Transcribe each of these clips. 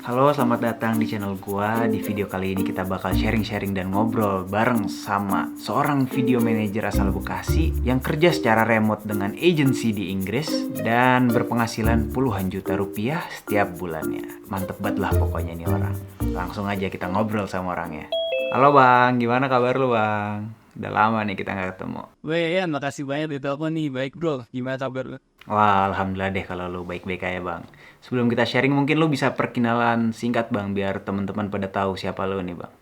Halo, selamat datang di channel gua. Di video kali ini kita bakal sharing-sharing dan ngobrol bareng sama seorang video manager asal Bekasi yang kerja secara remote dengan agensi di Inggris dan berpenghasilan puluhan juta rupiah setiap bulannya. Mantep banget lah pokoknya nih orang. Langsung aja kita ngobrol sama orangnya. Halo Bang, gimana kabar lu Bang? Udah lama nih kita nggak ketemu. Weh, ya, makasih banyak di telepon nih. Baik, bro. Gimana kabar lu? Wah, alhamdulillah deh kalau lu baik-baik aja bang. Sebelum kita sharing mungkin lu bisa perkenalan singkat bang, biar teman-teman pada tahu siapa lu nih bang.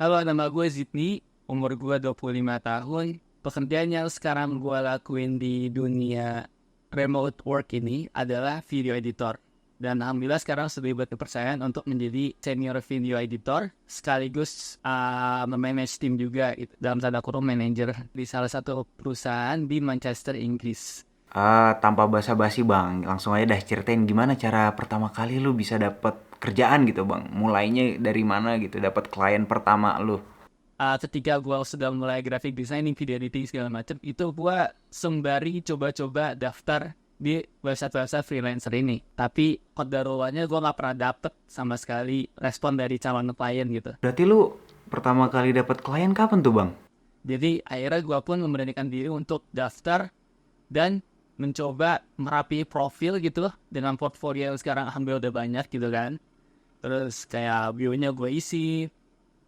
Halo, nama gue Zidni. Umur gue 25 tahun. Pekerjaan yang sekarang gue lakuin di dunia remote work ini adalah video editor. Dan alhamdulillah sekarang sudah dapat kepercayaan untuk menjadi senior video editor. Sekaligus memanage tim juga. Gitu. Dalam tanda kurung manager di salah satu perusahaan di Manchester, Inggris. Tanpa basa-basi bang, langsung aja dah ceritain gimana cara pertama kali lu bisa dapet kerjaan gitu bang. Mulainya dari mana gitu, dapet klien pertama lu. Ketika gue sudah mulai graphic designing, video editing segala macam, itu gue sembari coba-coba daftar di website-website freelancer ini. Tapi kodarullahnya gue nggak pernah dapet sama sekali respon dari calon klien gitu. Berarti lu pertama kali dapet klien kapan tuh bang? Jadi akhirnya gue pun memberanikan diri untuk daftar dan mencoba merapi profil gitu dengan portfolio yang sekarang alhamdulillah udah banyak gitu kan. Terus kayak bio-nya gue isi,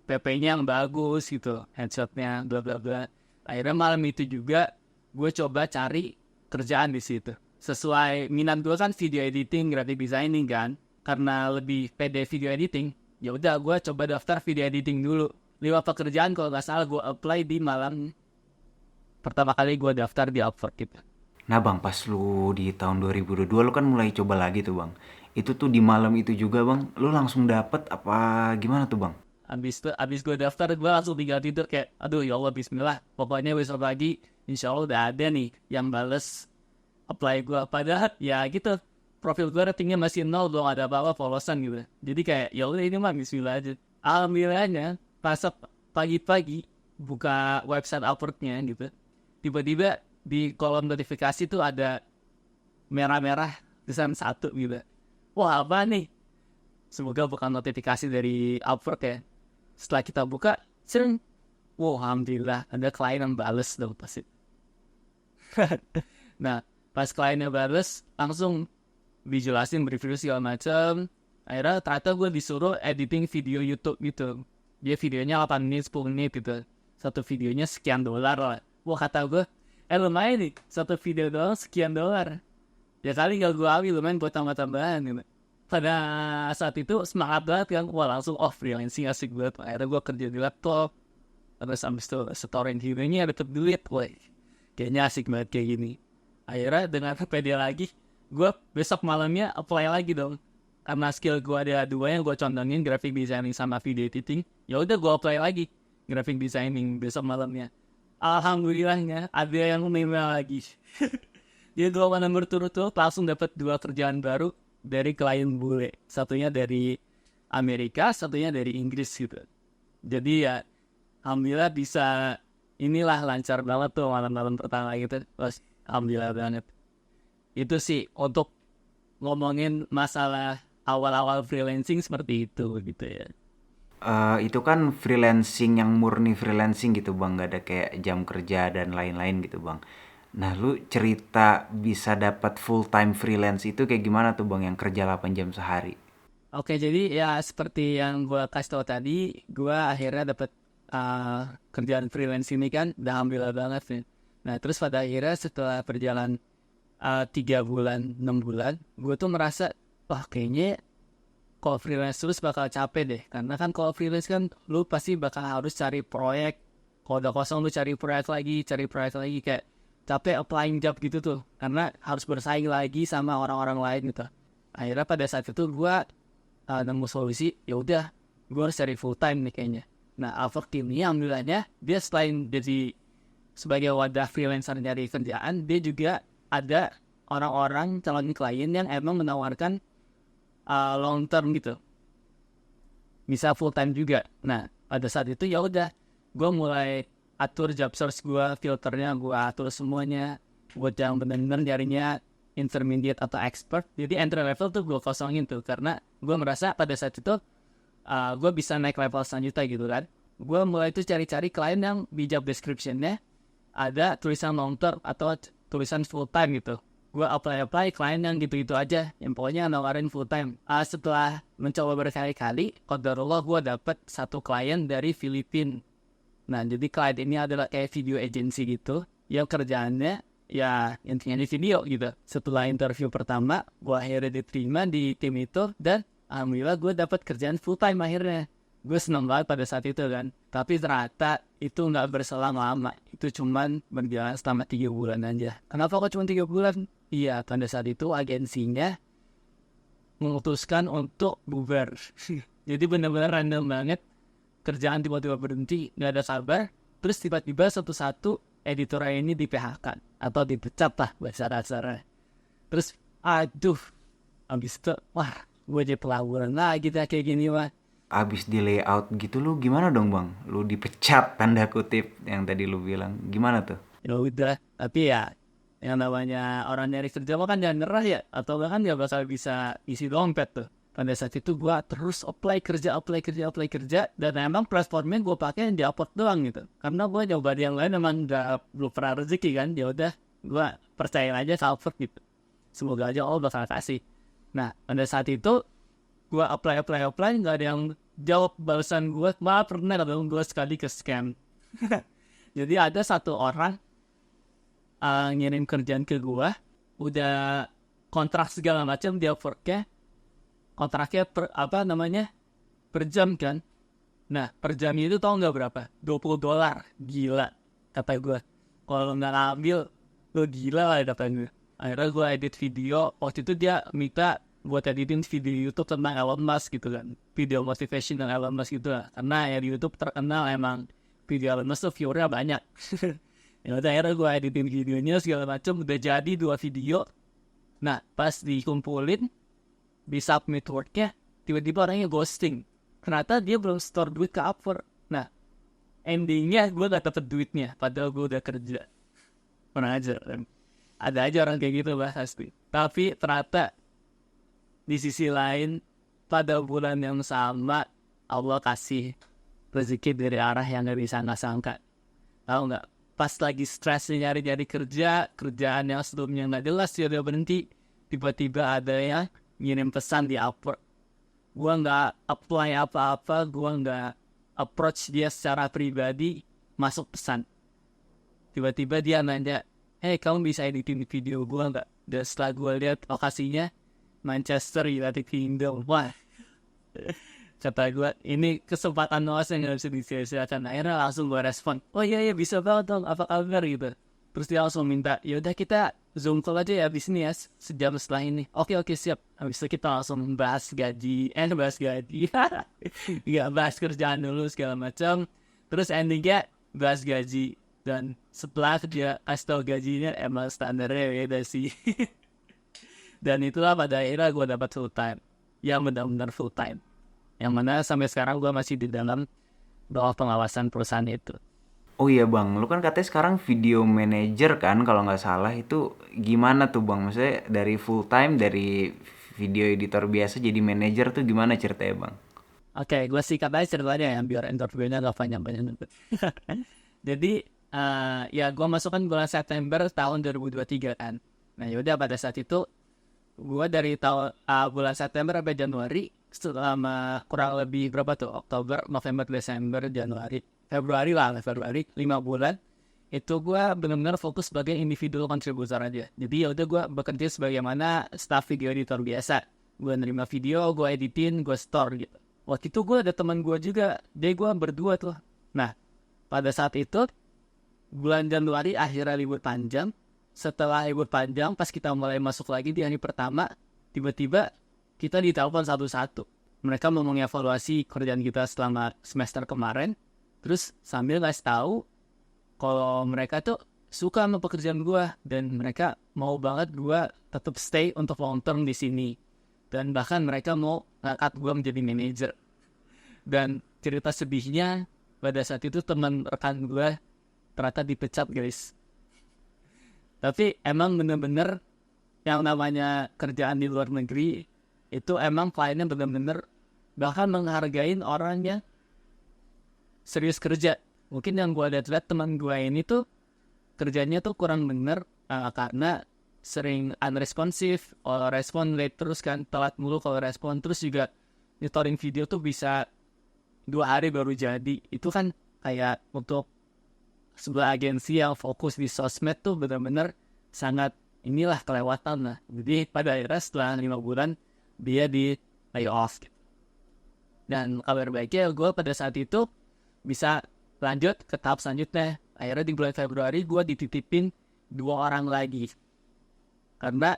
PP-nya yang bagus gitu, headshotnya, bla bla bla. Akhirnya malam itu juga gue coba cari kerjaan di situ. Sesuai minat gue kan video editing, graphic designing kan. Karena lebih pede video editing, ya udah gue coba daftar video editing dulu. 5 pekerjaan kalau nggak salah gue apply di malam pertama kali gue daftar di Upwork gitu. Nah bang, pas lu di tahun 2022 lu kan mulai coba lagi tuh bang. Itu tuh di malam itu juga bang, lu langsung dapet apa gimana tuh bang? Abis gue daftar, gue langsung tinggal tidur kayak, aduh ya Allah bismillah. Pokoknya besok pagi, insya Allah udah ada nih yang bales apply gue. Padahal ya gitu, profil gue ratingnya masih 0, belum ada apa-apa polosan gitu. Jadi kayak, ya udah ini mah bismillah aja. Alhamdulillahnya, pas pagi-pagi buka website Upwork-nya gitu, tiba-tiba di kolom notifikasi tuh ada merah-merah tulisan 1 gitu. Wah apa nih? Semoga bukan notifikasi dari Upwork ya. Setelah kita buka, sering, wow alhamdulillah ada klien yang bales dong pasti. Nah, pas kliennya bales, langsung dijelasin review segala macam. Akhirnya ternyata gue disuruh editing video YouTube gitu. Dia videonya 8 menit, 10 menit gitu. Satu videonya sekian dolar lah. Wah kata gue, lumayan nih, satu video doang sekian dolar. Ya kali gak gue ambil, lumayan buat tambah-tambahan gitu. Pada saat itu semangat banget kan, wah langsung freelancing asik banget. Akhirnya gue kerja di laptop, terus abis itu setorin videonya dapet duit, wah kayaknya asik banget kayak gini. Akhirnya dengan pede lagi, gue besok malamnya apply lagi dong. Karena skill gue ada 2 yang gue condongin, graphic designing sama video editing. Ya udah gue apply lagi graphic designing besok malamnya. Alhamdulillahnya ada yang menerima lagi. Dia 2 malam berturut-turut langsung dapat 2 kerjaan baru dari klien bule. Satunya dari Amerika, satunya dari Inggris gitu. Jadi ya alhamdulillah bisa, inilah lancar banget tuh malam-malam pertama gitu. Terus alhamdulillah banget. Itu sih untuk ngomongin masalah awal-awal freelancing seperti itu gitu ya. Itu kan freelancing yang murni freelancing gitu bang, gak ada kayak jam kerja dan lain-lain gitu bang. Nah lu cerita bisa dapat full time freelance itu kayak gimana tuh bang yang kerja 8 jam sehari? Oke, jadi ya seperti yang gue kasih tau tadi, gue akhirnya dapat kerjaan freelance ini kan, udah alhamdulillah banget nih. Nah, terus pada akhirnya setelah berjalan 3 bulan, 6 bulan, gue tuh merasa, wah kayaknya kalau freelance terus bakal capek deh. Karena kan kalau freelance kan, lu pasti bakal harus cari proyek. Kalau udah kosong lu cari proyek lagi, kayak capek applying job gitu tuh. Karena harus bersaing lagi sama orang-orang lain gitu. Akhirnya pada saat itu gue nemu solusi, ya udah gue harus cari full time nih kayaknya. Nah Upwork ini alhamdulillahnya dia selain jadi sebagai wadah freelancer nyari kerjaan, dia juga ada orang-orang calon klien yang emang menawarkan long term gitu, bisa full time juga. Nah pada saat itu ya udah gue mulai atur job search gue, filternya gue atur semuanya buat yang benar-benar nyarinya intermediate atau expert. Jadi entry level tuh gue kosongin tuh, karena gue merasa pada saat itu gue bisa naik level selanjutnya gitu kan. Gue mulai tuh cari-cari klien yang di job description-nya ada tulisan long term atau tulisan full time gitu. Gue apply klien yang gitu-gitu aja, yang pokoknya nawarin full time. Setelah mencoba berkali-kali, qadarullah gue dapet satu klien dari Filipina. Nah, jadi klien ini adalah kayak video agency gitu, yang kerjaannya ya intinya di video gitu. Setelah interview pertama, gue akhirnya diterima di tim itu, dan alhamdulillah gue dapat kerjaan full time akhirnya. Gue seneng banget pada saat itu kan. Tapi ternyata itu nggak berselang lama. Itu cuman berjalan selama 3 bulan aja. Kenapa kok cuma 3 bulan? Iya, pada saat itu agensinya memutuskan untuk bubar. Jadi benar-benar random banget. Kerjaan tiba-tiba berhenti, nggak ada kabar. Terus tiba-tiba satu-satu editornya ini di PHK atau dipecat lah bahasa dasarnya. Terus aduh, abis itu wah gue jadi pelaburan lagi kayak gini mah. Abis di layout gitu lu gimana dong bang? Lu dipecat tanda kutip yang tadi lu bilang. Gimana tuh? Ya udah, tapi ya yang namanya orang nyari kerja mah kan jangan nyerah ya, atau bahkan nggak bakal bisa isi dompet tuh. Pada saat itu gue terus apply kerja, dan emang platformnya gue pakai yang di Upwork doang gitu. Karena gue nyoba yang lain emang belum pernah rezeki kan. Ya udah, gue percaya aja ke Upwork gitu. Semoga aja Allah bakal kasih. Nah, pada saat itu gue apply, nggak ada yang jawab balasan gue. Malah pernah dong gue sekali ke scam. Jadi ada satu orang ngirim kerjaan ke gue, udah kontrak segala macam di Upwork-nya. Kontraknya per jam kan. Nah, per jam itu tau nggak berapa? $20. Gila, kata gue. Kalau nggak ngambil, lo gila lah kata gue. Akhirnya gue edit video. Waktu itu dia minta buat editin video YouTube tentang Elon Musk gitu kan. Video motivation tentang Elon Musk gitu lah. Karena ya di YouTube terkenal emang video Elon Musk tuh viewernya banyak. Ya udah, akhirnya gue editin videonya segala macam. Udah jadi 2 video. Nah, pas dikumpulin, di submit work-nya, tiba-tiba orangnya ghosting. Ternyata dia belum store duit ke Upwork. Nah, endingnya gue gak dapet duitnya, padahal gue udah kerja. Pernah aja. Ada aja orang kayak gitu bah, pasti. Tapi ternyata di sisi lain, pada bulan yang sama, Allah kasih rezeki dari arah yang gak disangka-sangka. Tahu nggak? Pas lagi stres nyari-nyari kerjaan yang sebelumnya gak jelas, dia udah berhenti. Tiba-tiba ada yang ngirim pesan di Upwork. Gue nggak apply apa-apa, gue nggak approach dia secara pribadi, masuk pesan. Tiba-tiba dia nanya, hey kamu bisa editin video gue nggak? Dan setelah gue lihat lokasinya, Manchester United Kingdom. Wah, kata gue, ini kesempatan noas yang gak bisa disia-siakan. Akhirnya langsung gue respon, oh iya bisa banget dong, apa kabar gitu. Terus dia langsung minta, yaudah kita Zoom call aja ya abis ini ya, sejam setelah ini. Oke siap. Habis itu kita langsung bahas gaji. Iya, bahas kerjaan dulu segala macam. Terus endingnya bahas gaji. Dan setelah dia kasih tau gajinya, emang standarnya beda sih. Dan itulah pada akhirnya gue dapat full time. Yang benar-benar full time. Yang mana sampai sekarang gue masih di dalam bawah pengawasan perusahaan itu. Oh iya bang, lu kan katanya sekarang video manager kan kalau nggak salah. Itu gimana tuh bang? Maksudnya dari full time, dari video editor biasa jadi manager tuh gimana ceritanya bang? Oke, gue singkat aja ceritanya ya, biar interviewnya gak panjang-panjang. Jadi, ya gue masuk kan bulan September tahun 2023 kan. Nah yaudah, pada saat itu gue dari bulan September sampai Januari, selama kurang lebih berapa tuh? Oktober, November, Desember, Januari, Februari, 5 bulan. Itu gue benar-benar fokus sebagai individual contributor aja. Jadi ya udah gue bekerja sebagaimana staff video editor biasa. Gue nerima video, gue editin, gue store gitu. Waktu itu gue ada teman gue juga, jadi gue berdua tuh. Nah, pada saat itu bulan Januari akhirnya libur panjang. Setelah libur panjang, pas kita mulai masuk lagi di hari pertama, tiba-tiba kita ditelepon satu-satu. Mereka mau mengevaluasi kerjaan kita selama semester kemarin. Terus sambil ngasih tahu kalau mereka tuh suka sama pekerjaan gue dan mereka mau banget gue tetap stay untuk long term di sini. Dan bahkan mereka mau ngangkat gue menjadi manajer. Dan cerita sedihnya, pada saat itu teman rekan gue ternyata dipecat guys. Tapi emang bener-bener yang namanya kerjaan di luar negeri itu emang kliennya bener-bener bahkan menghargain orang yang serius kerja. Mungkin yang gue lihat teman gue ini tuh kerjanya tuh kurang bener karena sering unresponsive, kalau respon late terus kan, telat mulu kalau respon, terus juga nyetorin video tuh bisa 2 hari baru jadi. Itu kan kayak untuk sebuah agensi yang fokus di sosmed tuh benar-benar sangat inilah kelewatan lah. Jadi pada akhirnya setelah 5 bulan dia di lay off gitu. Dan kabar baiknya gue pada saat itu bisa lanjut ke tahap selanjutnya. Akhirnya di bulan Februari gue dititipin 2 orang lagi karena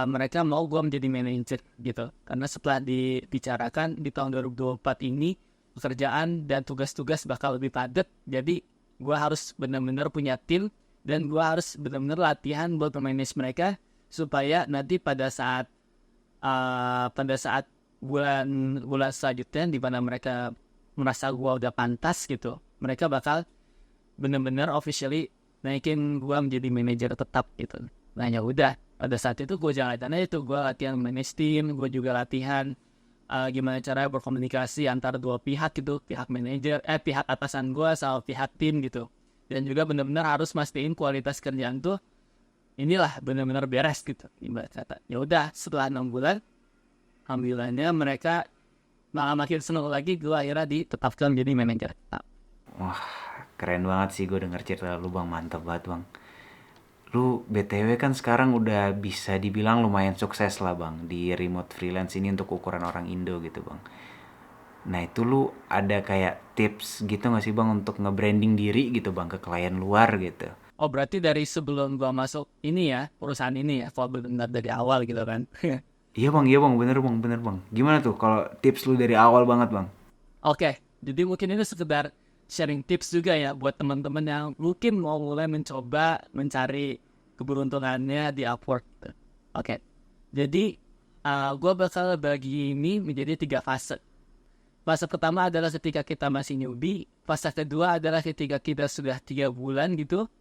mereka mau gue menjadi manajer gitu. Karena setelah dibicarakan di tahun 2024 ini pekerjaan dan tugas-tugas bakal lebih padat, jadi gue harus benar-benar punya tim dan gue harus benar-benar latihan buat memanage mereka supaya nanti pada saat bulan selanjutnya di mana mereka merasa gue udah pantas gitu, mereka bakal benar-benar officially naikin gue menjadi manajer tetap gitu. Nah ya udah, pada saat itu gue jalan itu gue latihan manage tim, gue juga latihan gimana cara berkomunikasi antara dua pihak gitu, pihak manajer, pihak atasan gue sama pihak tim gitu. Dan juga benar-benar harus mastiin kualitas kerjaan tuh inilah benar-benar beres gitu. Ibarat kata. Ya udah, setelah 6 bulan, alhamdulillahnya mereka malah makin seneng lagi, gue akhirnya ditetapkan menjadi manajer tetap. Wah, keren banget sih gue denger cerita lu Bang, mantep banget Bang. Lu BTW kan sekarang udah bisa dibilang lumayan sukses lah Bang di remote freelance ini untuk ukuran orang Indo gitu Bang. Nah itu lu ada kayak tips gitu gak sih Bang untuk nge-branding diri gitu Bang ke klien luar gitu? Oh berarti dari sebelum gue masuk ini ya, perusahaan ini ya, benar dari awal gitu kan. Iya Bang, bener Bang. Gimana tuh kalau tips lu dari awal banget Bang? Oke, jadi mungkin ini sekedar sharing tips juga ya buat teman-teman yang mungkin mau mulai mencoba mencari keberuntungannya di Upwork. Oke, jadi gue bakal bagi ini menjadi 3 fase. Fase pertama adalah ketika kita masih newbie, fase kedua adalah ketika kita sudah 3 bulan gitu,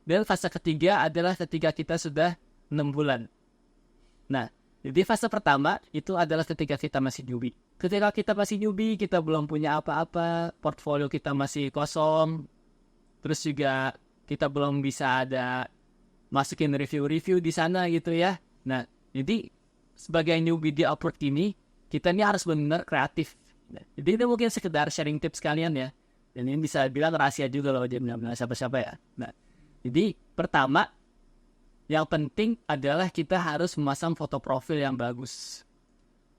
dan fase ketiga adalah ketika kita sudah 6 bulan. Nah, jadi fase pertama itu adalah ketika kita masih newbie. Ketika kita masih newbie, kita belum punya apa-apa, portfolio kita masih kosong, terus juga kita belum bisa ada masukin review-review di sana gitu ya. Nah, jadi sebagai newbie di Upwork ini, kita ini harus benar kreatif. Nah, jadi ini mungkin sekedar sharing tips kalian ya. Dan ini bisa bilang rahasia juga loh, dia benar-benar siapa-siapa ya. Nah, jadi pertama, yang penting adalah kita harus memasang foto profil yang bagus.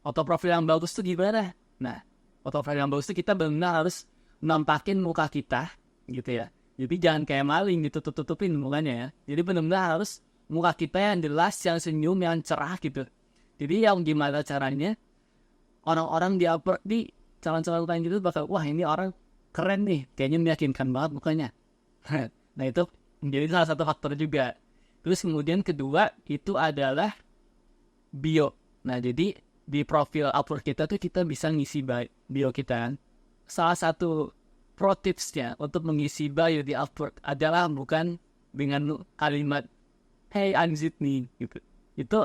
Foto profil yang bagus tuh gimana? Nah, foto profil yang bagus tuh kita benar harus nampakin muka kita gitu ya. Jadi jangan kayak maling ditutup-tutupin mukanya ya. Jadi benar-benar harus muka kita yang jelas, yang senyum, yang cerah gitu. Jadi yang gimana caranya orang-orang di Upwork di calon-calon klien gitu bakal, wah ini orang keren nih, kayaknya meyakinkan banget mukanya. Nah itu menjadi salah satu faktor juga. Terus kemudian kedua itu adalah bio. Nah jadi di profil Upwork kita tuh kita bisa ngisi bio kita. Salah satu pro tipsnya untuk mengisi bio di Upwork adalah bukan dengan kalimat hey I'm Zidni gitu. Itu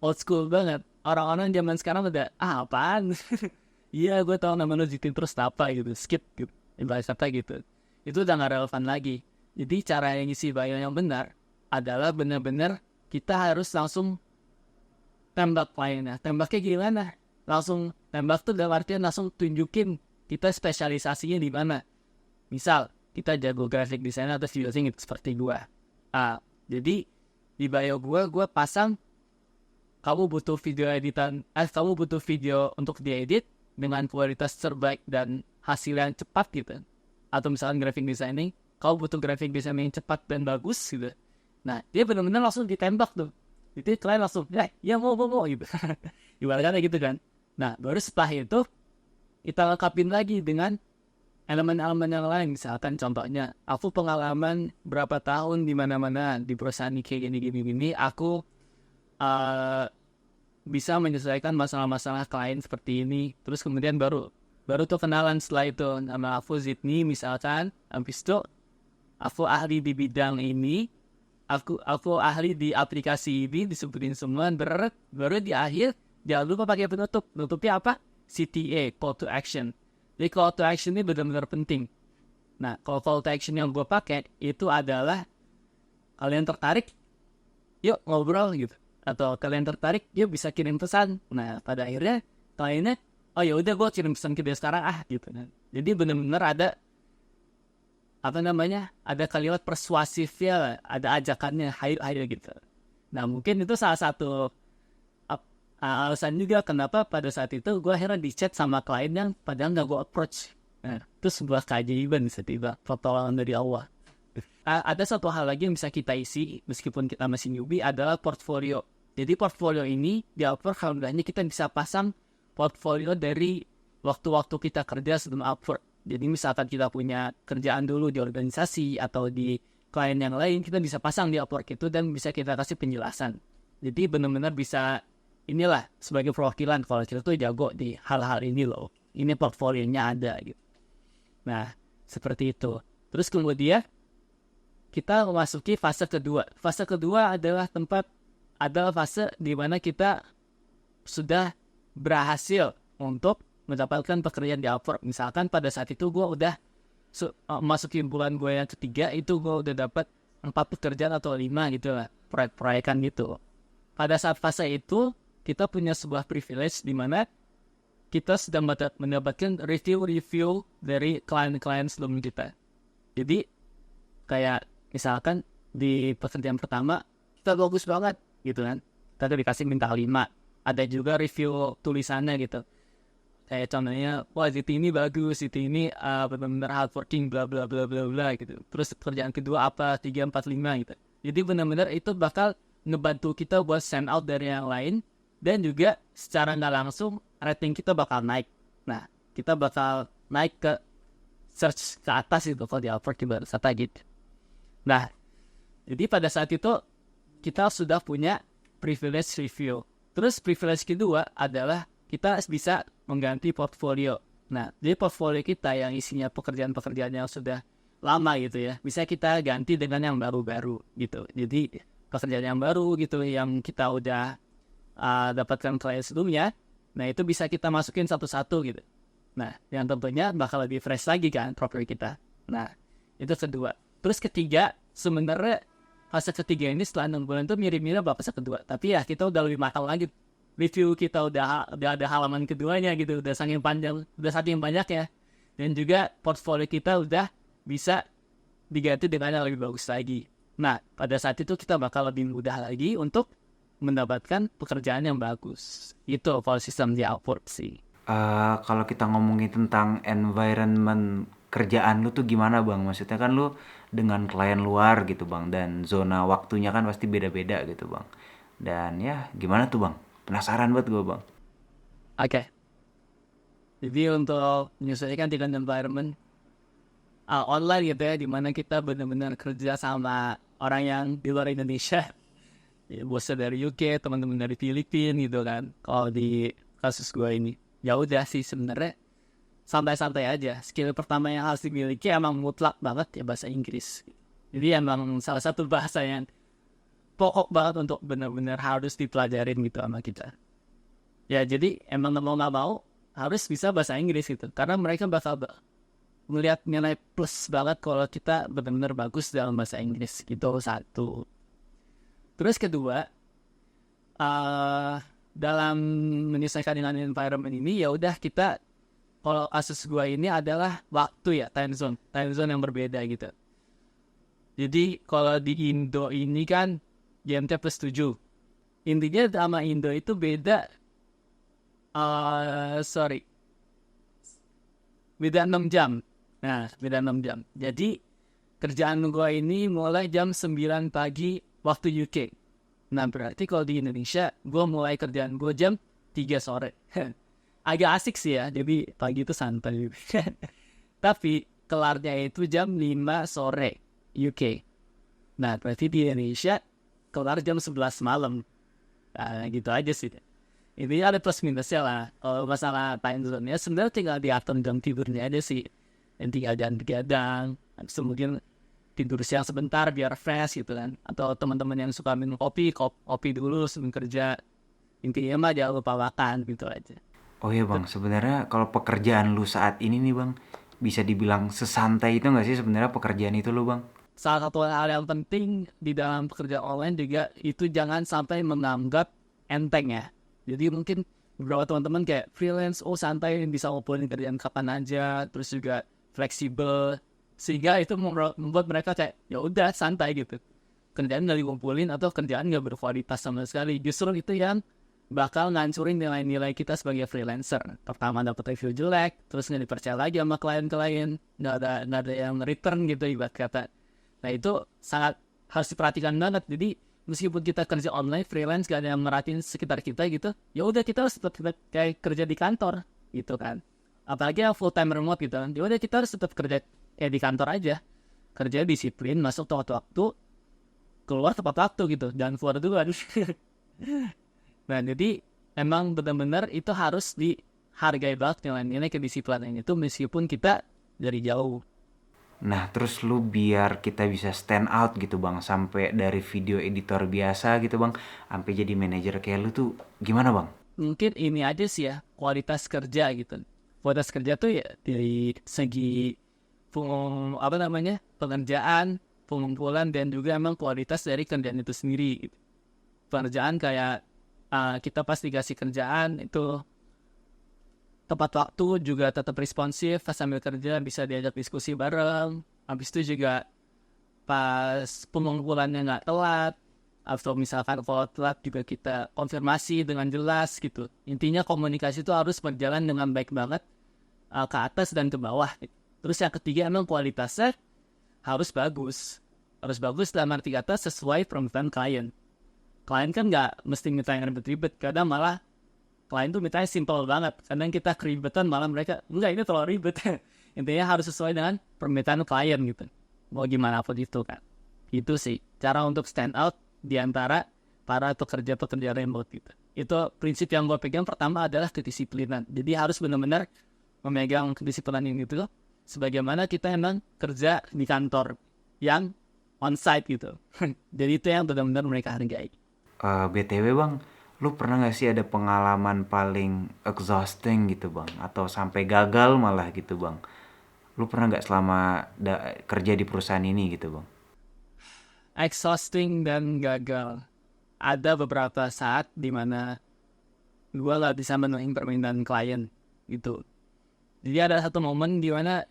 old school banget. Orang-orang zaman sekarang udah apaan? Iya gue tahu nama lu Zidni terus apa gitu, skip gitu, ibarat kata gitu. Itu udah gak relevan lagi. Jadi cara yang ngisi bio yang benar adalah benar-benar kita harus langsung tembak kliennya. Tembaknya gimana? Langsung tembak tuh dalam artian langsung tunjukin kita spesialisasinya di mana. Misal kita jago graphic designer atau video editing seperti gue. Jadi di bio gue pasang kamu butuh video editan, kamu butuh video untuk diedit dengan kualitas terbaik dan hasil yang cepat gitu. Atau misalnya graphic designing, kamu butuh graphic designing yang cepat dan bagus gitu. Nah, dia benar-benar langsung ditembak tuh. Jadi klien langsung, ya mau gitu. Ibaratnya gitu kan. Nah, baru setelah itu kita lengkapin lagi dengan elemen-elemen yang lain. Misalkan contohnya, aku pengalaman berapa tahun di mana-mana di perusahaan kayak gini. Aku bisa menyelesaikan masalah-masalah klien seperti ini. Terus kemudian baru tuh kenalan setelah itu. Nama aku Zidni misalkan. Habis itu aku ahli di bidang ini. aku ahli di aplikasi ini, disebutin semua, baru di akhir jangan lupa pakai penutup. Penutupnya apa? CTA, call to action. Jadi call to action ini benar-benar penting. Nah, kalau call to action yang gue pakai itu adalah kalian tertarik, yuk ngobrol gitu. Atau kalian tertarik, yuk bisa kirim pesan. Nah, pada akhirnya kliennya, oh ya udah gue kirim pesan ke dia sekarang gitu. Nah, jadi benar-benar ada ada kalimat persuasifnya, ada ajakannya, hayo gitu. Nah, mungkin itu salah satu alasan juga kenapa pada saat itu gue akhirnya di chat sama klien yang padahal nggak gue approach. Nah, itu sebuah keajaiban bisa tiba, pertolongan dari Allah. Ada satu hal lagi yang bisa kita isi meskipun kita masih newbie adalah portfolio. Jadi portfolio ini di Upwork alhamdulillahnya kita bisa pasang portfolio dari waktu-waktu kita kerja sebelum Upwork. Jadi misalkan kita punya kerjaan dulu di organisasi atau di klien yang lain, kita bisa pasang di Upwork itu dan bisa kita kasih penjelasan. Jadi benar-benar bisa inilah sebagai perwakilan kalau kita tuh jago di hal-hal ini loh. Ini portfolionya ada gitu. Nah, seperti itu. Terus kemudian kita memasuki fase kedua. Fase kedua adalah fase di mana kita sudah berhasil untuk mendapatkan pekerjaan di Upwork. Misalkan pada saat itu gue udah masuki bulan gue yang ketiga, itu gue udah dapat 4 pekerjaan atau 5 gitu lah, proyek-proyekan gitu. Pada saat fase itu, kita punya sebuah privilege di mana kita sudah mendapatkan review dari klien-klien sebelum kita. Jadi, kayak misalkan di pekerjaan pertama, kita bagus banget gitu kan. Kita dikasih bintang 5. Ada juga review tulisannya gitu. Kayak contohnya, wah Ziti ini bagus, Ziti ini benar-benar hardworking, bla bla bla bla bla gitu. Terus pekerjaan kedua apa, 3, 4, 5 gitu. Jadi benar-benar itu bakal ngebantu kita buat stand out dari yang lain. Dan juga secara nggak langsung rating kita bakal naik. Nah, kita bakal naik ke search ke atas itu kalau di Upwork di Barsata gitu. Nah, jadi pada saat itu kita sudah punya privilege review. Terus privilege kedua adalah kita bisa mengganti portfolio. Nah, jadi portfolio kita yang isinya pekerjaan-pekerjaan yang sudah lama gitu ya, bisa kita ganti dengan yang baru-baru gitu. Jadi pekerjaan yang baru gitu yang kita udah dapatkan klien sebelumnya, nah itu bisa kita masukin satu-satu gitu. Nah, yang tentunya bakal lebih fresh lagi kan profil kita. Nah, itu kedua. Terus ketiga, sebenarnya fase ketiga ini setelah 6 bulan itu mirip-mirip fase kedua. Tapi ya kita udah lebih matang lagi. Review kita udah ada halaman keduanya gitu, udah saking banyak ya. Dan juga portfolio kita udah bisa diganti dengan yang lebih bagus lagi. Nah, pada saat itu kita bakal lebih mudah lagi untuk mendapatkan pekerjaan yang bagus. Itu kalau sistem di Upwork sih. Kalau kita ngomongin tentang environment kerjaan lu tuh gimana bang? Maksudnya kan lu dengan klien luar gitu bang, dan zona waktunya kan pasti beda-beda gitu bang. Dan ya gimana tuh bang? Penasaran banget gue bang. Oke. Jadi untuk menyesuaikan dengan environment online gitu ya, dimana kita benar-benar kerja sama orang yang di luar Indonesia. Ya, bosnya dari UK, teman-teman dari Filipina gitu kan. Kalau di kasus gue ini, ya udah sih sebenarnya santai-santai aja. Skill pertama yang harus dimiliki emang mutlak banget ya bahasa Inggris. Jadi emang salah satu bahasa yang pokok banget untuk benar-benar harus dipelajarin gitu sama kita. Ya jadi emang mau nggak mau harus bisa bahasa Inggris gitu. Karena mereka bakal melihat nilai plus banget kalau kita benar-benar bagus dalam bahasa Inggris gitu. Satu. Terus kedua, dalam menyesuaikan dengan environment ini ya udah kita, kalau kasus gua ini adalah waktu ya, time zone yang berbeda gitu. Jadi kalau di Indo ini kan GMT plus 7. Intinya sama Indo itu beda beda 6 jam. Nah, beda 6 jam. Jadi kerjaan gua ini mulai jam 9 pagi waktu UK. Nah, berarti kalau di Indonesia, gue mulai kerjaan gue jam 3 sore. Agak asik sih ya, jadi pagi itu santai. Tapi, kelarnya itu jam 5 sore UK. Nah, berarti di Indonesia, kelar jam 11 malam. Nah, gitu aja sih. Ini ada plus minusnya lah. Kalau masalah time zone-nya, sebenarnya tinggal diatur jam tidurnya aja sih. Dan tinggal jangan begadang. Habis itu mungkin tidur siang sebentar biar fresh gitu kan, atau teman-teman yang suka minum kopi dulu sebelum kerja. Intinya mah jangan lupa makan gitu aja. Oh iya bang, sebenarnya kalau pekerjaan lu saat ini nih bang, bisa dibilang sesantai itu nggak sih sebenarnya pekerjaan itu lu bang? Salah satu hal yang penting di dalam pekerjaan online juga itu jangan sampai menganggap enteng ya. Jadi mungkin beberapa teman-teman kayak freelance, oh santai bisa ngumpulin kerjaan kapan aja, terus juga fleksibel, sehingga itu membuat mereka kayak ya udah santai gitu. Kerjaan nggak dikumpulin atau kerjaan nggak berkualitas sama sekali. Justru itu yang bakal ngancurin nilai-nilai kita sebagai freelancer. Pertama dapat review jelek, terus nggak dipercaya lagi sama klien-klien, nggak ada yang return gitu ibarat kata. Nah itu sangat harus diperhatikan banget. Jadi meskipun kita kerja online, freelance, gak ada yang merhatiin sekitar kita gitu, ya udah kita harus tetap kayak kerja di kantor gitu kan. Apalagi yang full time remote gitu kan, ya udah kita harus tetap kerja kayak di kantor aja. Kerja disiplin, masuk tepat waktu, keluar tepat waktu gitu, jangan keluar duluan. Nah jadi emang benar-benar itu harus dihargai banget nilai-nilai kedisiplinan itu meskipun kita dari jauh. Nah terus lu biar kita bisa stand out gitu bang, sampai dari video editor biasa gitu bang, sampai jadi manajer kayak lu tuh gimana bang? Mungkin ini aja sih ya, kualitas kerja gitu. Kualitas kerja tuh ya dari segi pekerjaan, pengumpulan, dan juga emang kualitas dari kerjaan itu sendiri gitu. Pekerjaan kayak kita pasti kasih kerjaan itu tepat waktu, juga tetap responsif pas sambil kerja, bisa diajak diskusi bareng. Habis itu juga pas pengumpulannya nggak telat, atau misalkan kalau telat juga kita konfirmasi dengan jelas gitu. Intinya komunikasi itu harus berjalan dengan baik banget ke atas dan ke bawah. Terus yang ketiga emang kualitasnya harus bagus. Harus bagus dalam arti kata sesuai permintaan klien. Klien kan nggak mesti minta yang ribet-ribet, kadang malah klien tuh mintanya simple banget. Kadang kita keribetan malah mereka, enggak ini terlalu ribet. Intinya harus sesuai dengan permintaan klien gitu. Mau gimana pun itu kan. Itu sih cara untuk stand out di antara para pekerja-pekerja remote gitu. Itu prinsip yang gue pegang pertama adalah kedisiplinan. Jadi harus benar-benar memegang kedisiplinan ini gitu. Sebagaimana kita emang kerja di kantor yang on-site gitu. Jadi itu yang benar-benar mereka hargai. BTW bang, lu pernah gak sih ada pengalaman paling exhausting gitu bang? Atau sampai gagal malah gitu bang? Lu pernah gak selama kerja di perusahaan ini gitu bang? Exhausting dan gagal. Ada beberapa saat di mana gue gak bisa memenuhi permintaan klien gitu. Jadi ada satu momen di mana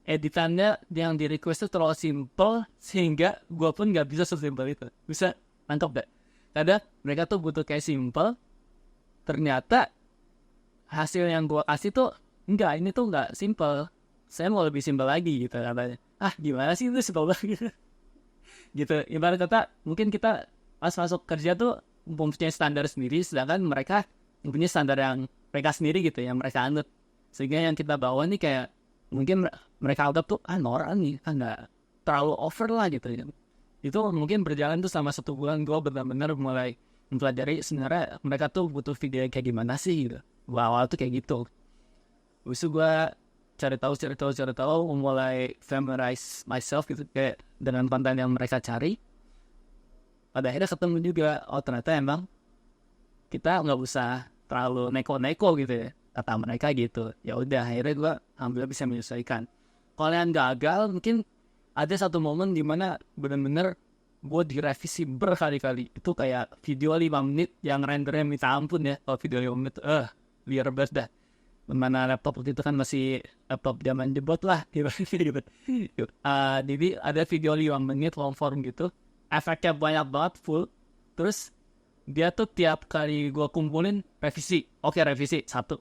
editannya yang di request itu terlalu simple sehingga gue pun gak bisa sesimpel itu. Bisa nangkep gak? Kadang mereka tuh butuh kayak simple, ternyata hasil yang gue kasih tuh enggak, ini tuh enggak simple, saya mau lebih simple lagi gitu katanya. Gimana sih itu simple banget gitu. Ibarat kata mungkin kita pas masuk kerja tuh mempunyai standar sendiri, sedangkan mereka punya standar yang mereka sendiri gitu, yang mereka anut, sehingga yang kita bawa nih kayak mungkin mereka anggap tuh norak nih, nggak terlalu over lah gitu ya. Itu mungkin berjalan tuh sama 1 bulan gue benar-benar mulai mempelajari sebenarnya mereka tuh butuh video yang kayak gimana sih gitu. Gue awal tuh kayak gitu. Terus gue cari tahu, mulai familiarize myself gitu kayak dengan konten yang mereka cari. Pada akhirnya ketemu juga, oh ternyata emang kita nggak usah terlalu neko-neko gitu ya, kata mereka gitu. Ya udah, akhirnya gue alhamdulillah bisa menyelesaikan. Kalau yang gagal mungkin ada satu momen dimana bener-bener gue direvisi berkali-kali. Itu kayak video 5 menit yang rendernya minta ampun ya. Kalau video 5 menit, liar banget dah. Mana laptop waktu itu kan masih laptop zaman jebot lah. Jadi ada video 5 menit long form gitu. Efeknya banyak banget, full. Terus dia tuh tiap kali gue kumpulin, revisi. Oke, revisi, 1.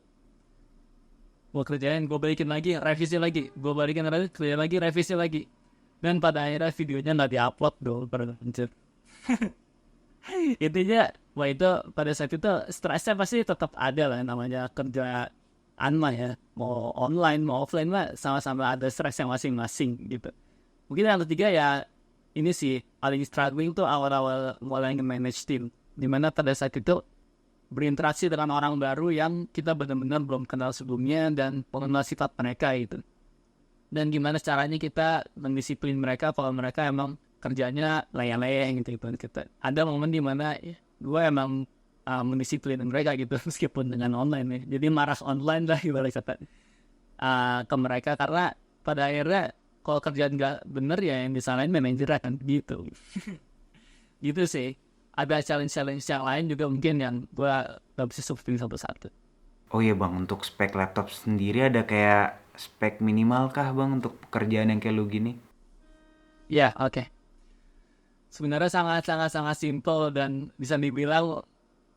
Gue kerjain, gue balikin lagi, revisi lagi. Gue balikin lagi, kerjain lagi, revisi lagi. Dan pada akhirnya videonya nggak diupload dong, anjir. Intinya, wah itu pada saat itu stresnya pasti tetap ada lah, namanya kerjaan mah ya. Mau online, mau offline mah sama-sama ada stresnya masing-masing gitu. Mungkin yang ketiga ya, ini sih, paling struggling tuh awal-awal mulai nge-manage tim. Dimana pada saat itu berinteraksi dengan orang baru yang kita benar-benar belum kenal sebelumnya dan mengenal sifat mereka itu. dan gimana caranya kita mendisiplin mereka kalau mereka emang kerjanya layang-layang gitu. Kita ada momen di mana gue emang mendisiplin mereka gitu meskipun dengan online ya. Jadi marah online lah ibarat kata ke mereka, karena pada akhirnya kalau kerjaan nggak bener ya yang disalahin manajer kan gitu. Gitu sih. Ada challenge yang lain juga mungkin yang gue gak bisa sebutin satu-satu. Oh iya bang, untuk spek laptop sendiri ada kayak spek minimal kah bang untuk pekerjaan yang kayak lu gini? Ya, oke. Sebenarnya sangat simple dan bisa dibilang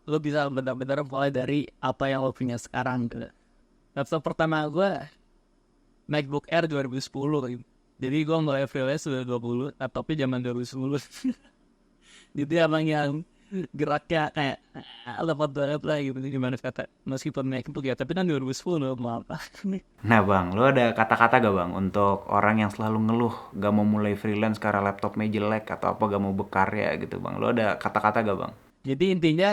lo bisa benar-benar mulai dari apa yang lo punya sekarang gitu. Laptop pertama gue MacBook Air 2010 gitu. Jadi gue mulai freelance sudah 20, laptopnya zaman 2010. Jadi emang yang geraknya kayak lemot banget lah gitu, gimana kata, meskipun MacBook ya, tapi kan 2010 mau apa. Nah bang, lu ada kata-kata gak bang untuk orang yang selalu ngeluh gak mau mulai freelance karena laptopnya jelek atau apa gak mau berkarya gitu bang? Lu ada kata-kata gak bang? Jadi intinya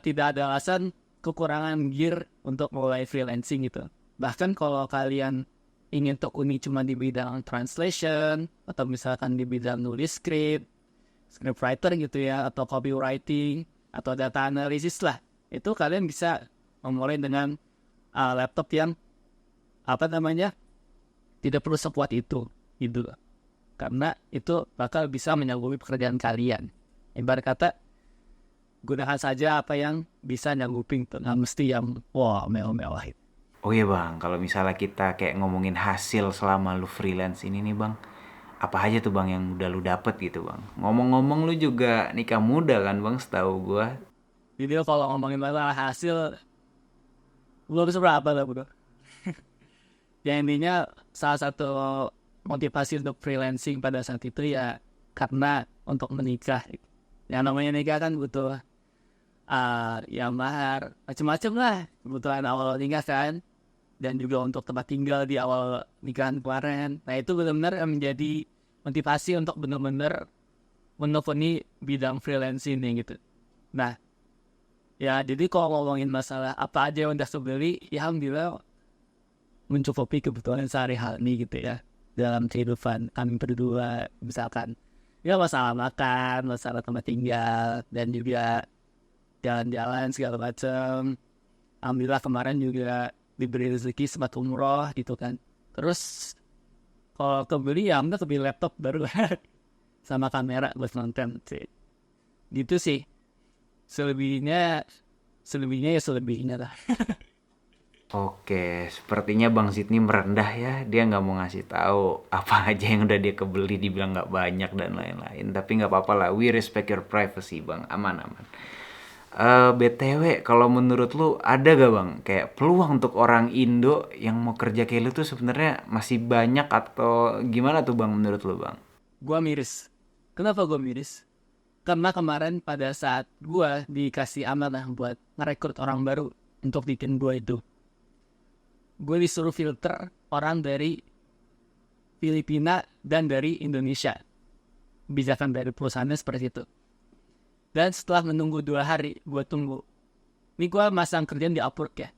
tidak ada alasan kekurangan gear untuk mulai freelancing gitu. Bahkan kalau kalian ingin tekuni cuma di bidang translation atau misalkan di bidang nulis scriptwriter gitu ya, atau copywriting atau data analysis lah, itu kalian bisa memulai dengan laptop yang tidak perlu sekuat itu gitu, karena itu bakal bisa menyanggupi pekerjaan kalian. Ibarat kata, gunakan saja apa yang bisa nyanggupin, nggak mesti yang wah mewah-mewah. Oh iya bang, kalau misalnya kita kayak ngomongin hasil selama lu freelance ini nih bang, apa aja tuh bang yang udah lu dapet gitu bang? Ngomong-ngomong lu juga nikah muda kan bang, setahu gua. Jadi kalau ngomongin masalah hasil, belum seberapa lah bro. Ya intinya salah satu motivasi untuk freelancing pada saat itu ya karena untuk menikah. Yang namanya nikah kan butuh ya mahar, macam-macam lah kebutuhan awal nikah kan, dan juga untuk tempat tinggal di awal nikahan kemarin. Nah itu benar-benar menjadi motivasi untuk benar-benar menekuni bidang freelance ini gitu. Nah ya jadi kalau ngomongin masalah apa aja yang udah kebeli, ya alhamdulillah mencukupi kebutuhan sehari-hari gitu ya dalam kehidupan kami berdua, misalkan ya masalah makan, masalah tempat tinggal, dan juga jalan-jalan segala macam. Alhamdulillah kemarin juga diberi rezeki sempat umroh gitu kan. Terus kalau kebeli ya enggak, kebeli laptop baru sama kamera buat nonton sih. Gitu sih. Selebihnya ya selebihnya lah. Oke, sepertinya Bang Sydney merendah ya. Dia nggak mau ngasih tahu apa aja yang udah dia kebeli, dibilang nggak banyak dan lain-lain. Tapi nggak apa-apa lah, we respect your privacy Bang, aman-aman. BTW, kalau menurut lu ada gak Bang kayak peluang untuk orang Indo yang mau kerja kayak lu tuh sebenarnya masih banyak atau gimana tuh Bang menurut lu Bang? Gua miris. Kenapa gua miris? Karena kemarin pada saat gua dikasih amanah buat ngerekrut orang baru untuk di tim gua itu, gue disuruh filter orang dari Filipina dan dari Indonesia. Kebijakan dari perusahaannya seperti itu. Dan setelah menunggu 2 hari, gue tunggu. Ini gue masang kerjaan di Upwork ya.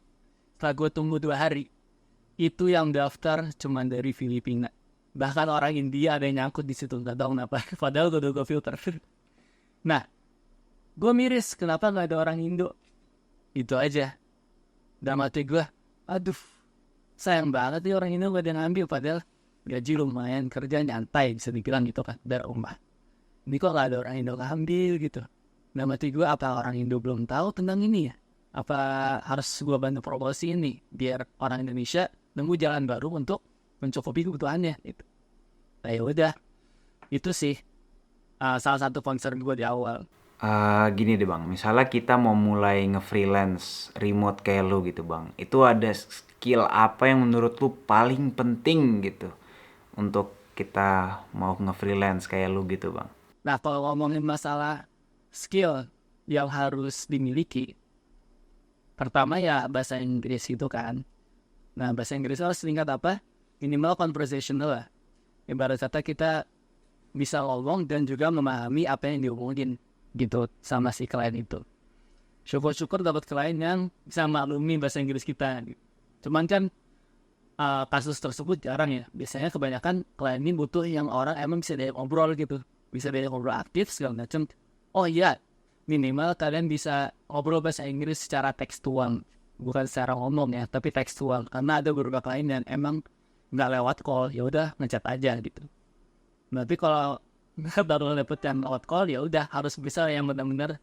Setelah gue tunggu 2 hari, itu yang daftar cuma dari Filipina. Bahkan orang India ada yang nyangkut di situ, nggak tahu kenapa. Padahal gue filter. Nah, gue miris kenapa nggak ada orang Indo. Itu aja. Dalam hati gue, aduh, sayang banget nih orang Indo gak ada yang ngambil, padahal gaji lumayan, kerja nyantai bisa dibilang gitu kan dari rumah. Ini kok gak ada orang Indo ngambil gitu. Nah mati gue, apa orang Indo belum tahu tentang ini ya? Apa harus gue bantu promosi ini biar orang Indonesia nemu jalan baru untuk mencukupi kebutuhannya gitu. Nah yaudah, itu sih salah satu concern gue di awal. Gini deh Bang, misalnya kita mau mulai nge-freelance remote kayak lu gitu Bang. Itu ada skill apa yang menurut lu paling penting gitu untuk kita mau nge-freelance kayak lu gitu Bang? Nah kalau ngomongin masalah skill yang harus dimiliki, pertama ya bahasa Inggris itu kan. Nah bahasa Inggris harus tingkat apa? Minimal conversational lah. Ibarat kata kita bisa ngomong dan juga memahami apa yang diomongin gitu sama si klien itu. Syukur-syukur dapat klien yang bisa maklumi bahasa Inggris kita gitu. Cuman kan kasus tersebut jarang ya. Biasanya kebanyakan klien ini butuh yang orang emang bisa diajak ngobrol gitu, bisa diajak ngobrol aktif segala macam. Oh iya, minimal kalian bisa ngobrol bahasa Inggris secara tekstual, bukan secara ngomong ya, tapi tekstual. Karena ada beberapa klien yang emang nggak lewat call, ya udah ngechat aja gitu. Berarti kalau baru dapet yang lewat call, ya udah harus bisa yang benar-benar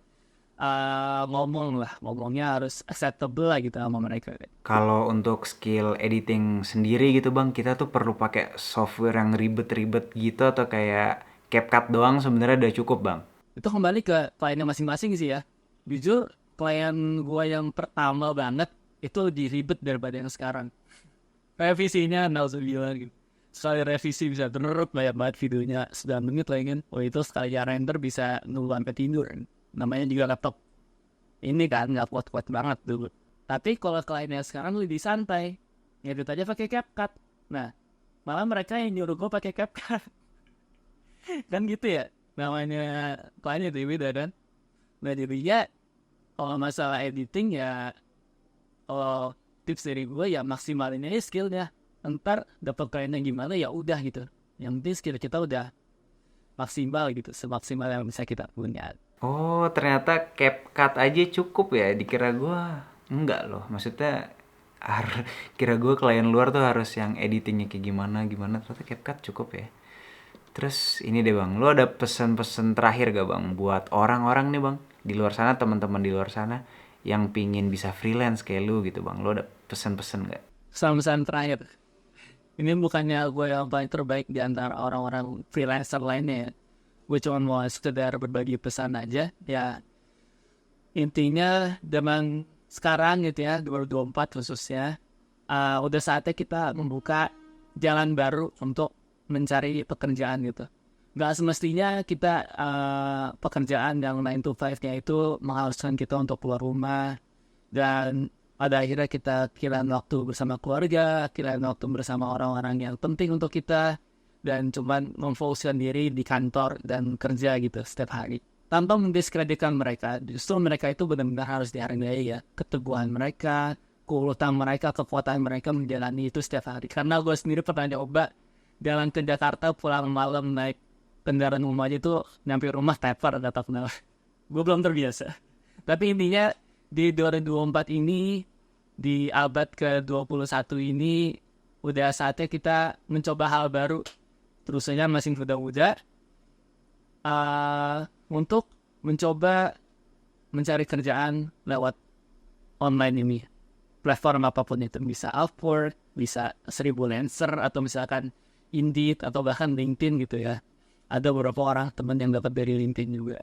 ngomong lah, ngomongnya harus acceptable lah gitu sama mereka. Kalau untuk skill editing sendiri gitu bang, kita tuh perlu pakai software yang ribet-ribet gitu atau kayak CapCut doang sebenarnya udah cukup bang? Itu kembali ke kliennya masing-masing sih ya. Jujur, klien gua yang pertama banget itu lebih ribet daripada yang sekarang. Revisinya nauzubillah gitu. Sekali revisi bisa terus banyak banget videonya 9 menit lah kan. Oh itu sekali render bisa nunggu sampai tidur. Namanya juga laptop ini kan nggak kuat-kuat banget dulu. Tapi kalau kliennya sekarang lebih santai, ngedit aja pakai CapCut. Nah, malah mereka yang nyuruh gue pakai CapCut. Kan gitu ya. Namanya kliennya itu beda kan. Nah jadinya kalau masalah editing ya, kalau tips dari gue ya maksimalin aja skillnya. Ntar dapet kliennya gimana ya udah gitu. Yang penting skill kita udah maksimal gitu, semaksimal yang bisa kita punya. Oh, ternyata CapCut aja cukup ya. Dikira gua enggak loh. Maksudnya kira gua klien luar tuh harus yang editingnya kayak gimana gimana. Ternyata CapCut cukup ya. Terus ini deh bang, lu ada pesan-pesan terakhir gak bang buat orang-orang nih bang di luar sana, teman-teman di luar sana yang pingin bisa freelance kayak lu gitu bang. Lu ada pesan-pesan gak? Pesan-pesan terakhir. Ini bukannya gue yang paling terbaik di antara orang-orang freelancer lainnya ya. Gue cuma mau sekedar berbagi pesan aja. Ya intinya zaman sekarang gitu ya, 2024 khususnya, udah saatnya kita membuka jalan baru untuk mencari pekerjaan gitu. Gak semestinya kita pekerjaan yang 9 to 5-nya itu mengharuskan kita untuk keluar rumah. Dan pada akhirnya kita kehilangan waktu bersama keluarga, kehilangan waktu bersama orang-orang yang penting untuk kita, dan cuman memfokuskan diri di kantor dan kerja gitu setiap hari. Tanpa mendiskreditkan mereka, justru mereka itu benar-benar harus dihargai ya. Keteguhan mereka, keuletan mereka, kekuatan mereka menjalani itu setiap hari. Karena gue sendiri pernah coba jalan ke Jakarta pulang malam naik kendaraan umum aja tuh nyampe rumah teper atau kenal. Gue belum terbiasa. Tapi intinya di 2024 ini, di abad ke-21 ini, udah saatnya kita mencoba hal baru. Terusnya masih muda-muda, untuk mencoba mencari kerjaan lewat online ini. Platform apapun itu, bisa Upwork, bisa 1000 Lancer, atau misalkan Indeed, atau bahkan LinkedIn gitu ya. Ada beberapa orang teman yang dapat dari LinkedIn juga.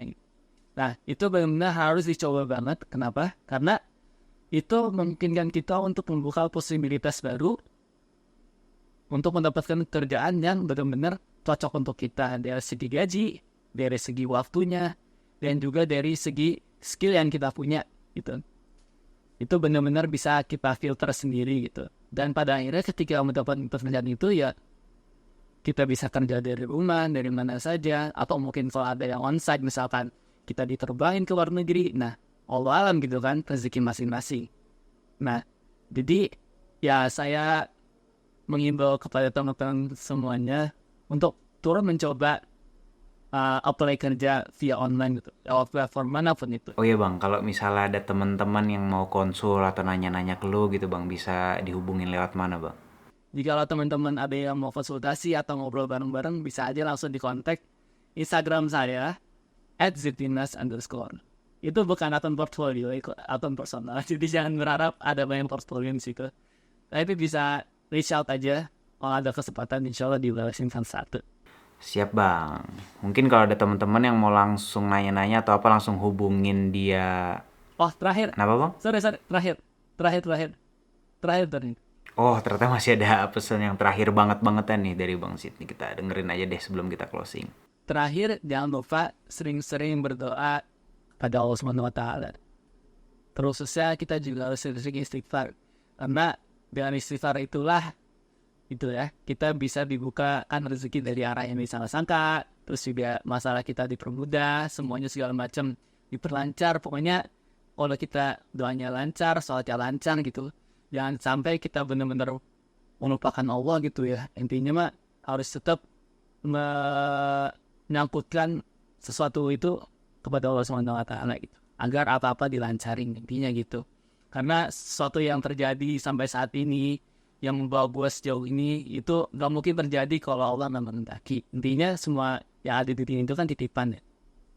Nah, itu benar-benar harus dicoba banget. Kenapa? Karena itu memungkinkan kita untuk membuka posibilitas baru untuk mendapatkan kerjaan yang benar-benar cocok untuk kita dari segi gaji, dari segi waktunya, dan juga dari segi skill yang kita punya gitu. Itu benar-benar bisa kita filter sendiri gitu. Dan pada akhirnya ketika mendapat pekerjaan itu ya kita bisa kerja dari rumah, dari mana saja, atau mungkin kalau ada yang onsite misalkan kita diterbangin ke luar negeri. Nah, Allah alam gitu kan, rezeki masing-masing. Nah, jadi ya saya mengimbau kepada teman-teman semuanya untuk turun mencoba apply kerja via online gitu, lewat platform manapun itu. Oh iya bang, kalau misalnya ada teman-teman yang mau konsul atau nanya-nanya ke lu gitu bang, bisa dihubungin lewat mana bang? Jika teman-teman ada yang mau konsultasi atau ngobrol bareng-bareng, bisa aja langsung dikontak Instagram saya @zitinas_. Itu bukan akun portfolio, itu akun personal. Jadi jangan berharap ada banyak portfolio di situ. Tapi bisa reach out aja. Kalau ada kesempatan, insya Allah dibalesin satu. Siap bang. Mungkin kalau ada teman-teman yang mau langsung nanya-nanya atau apa langsung hubungin dia. Oh, terakhir. Kenapa bang? Sorry. Terakhir. Oh ternyata masih ada pesan yang terakhir banget-bangetan nih dari Bang Sidney. Kita dengerin aja deh sebelum kita closing. Terakhir, jangan lupa sering-sering berdoa pada Allah SWT. Terusnya kita juga harus sering istighfar. Karena dengan istighfar itulah itu ya, kita bisa dibukakan rezeki dari arah yang salah sangka. Terus juga masalah kita dipermudah, semuanya segala macam diperlancar. Pokoknya kalau kita doanya lancar, sholatnya lancar gitu. Jangan sampai kita benar-benar melupakan Allah gitu ya. Intinya mah harus tetap menyangkutkan sesuatu itu kepada Allah Subhanahu wa taala gitu. Agar apa-apa dilancarin intinya gitu. Karena sesuatu yang terjadi sampai saat ini yang membawa gue sejauh ini itu gak mungkin terjadi kalau Allah nggak menghendaki. Intinya semua yang ada di dunia itu kan titipan ya.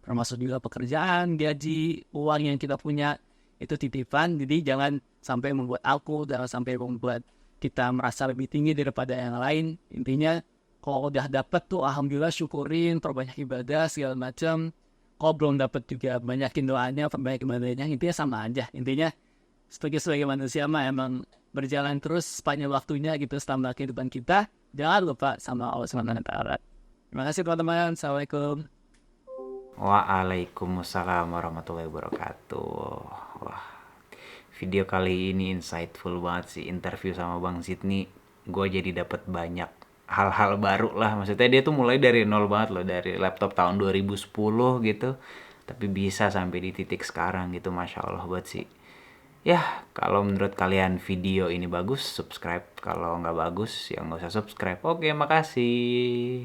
Termasuk juga pekerjaan, gaji, uang yang kita punya itu titipan. Jadi jangan sampai membuat jangan sampai membuat kita merasa lebih tinggi daripada yang lain. Intinya kalau udah dapet tuh alhamdulillah syukurin, perbanyak ibadah segala macam. Kalau belum dapet juga banyakin doanya, perbanyak ibadahnya. Intinya sama aja. Intinya sebagai manusia mah emang berjalan terus sepanjang waktunya gitu selama kehidupan kita. Jangan lupa sama Allah Subhanahu wa taala. Terima kasih teman-teman. Assalamualaikum. Waalaikumsalam warahmatullahi wabarakatuh. Wah, video kali ini insightful banget sih, interview sama Bang Sydney. Gue jadi dapat banyak hal-hal baru lah. Maksudnya dia tuh mulai dari nol banget loh, dari laptop tahun 2010 gitu. Tapi bisa sampai di titik sekarang gitu, Masya Allah buat sih. Ya, kalau menurut kalian video ini bagus, subscribe. Kalau nggak bagus, ya nggak usah subscribe. Oke, makasih.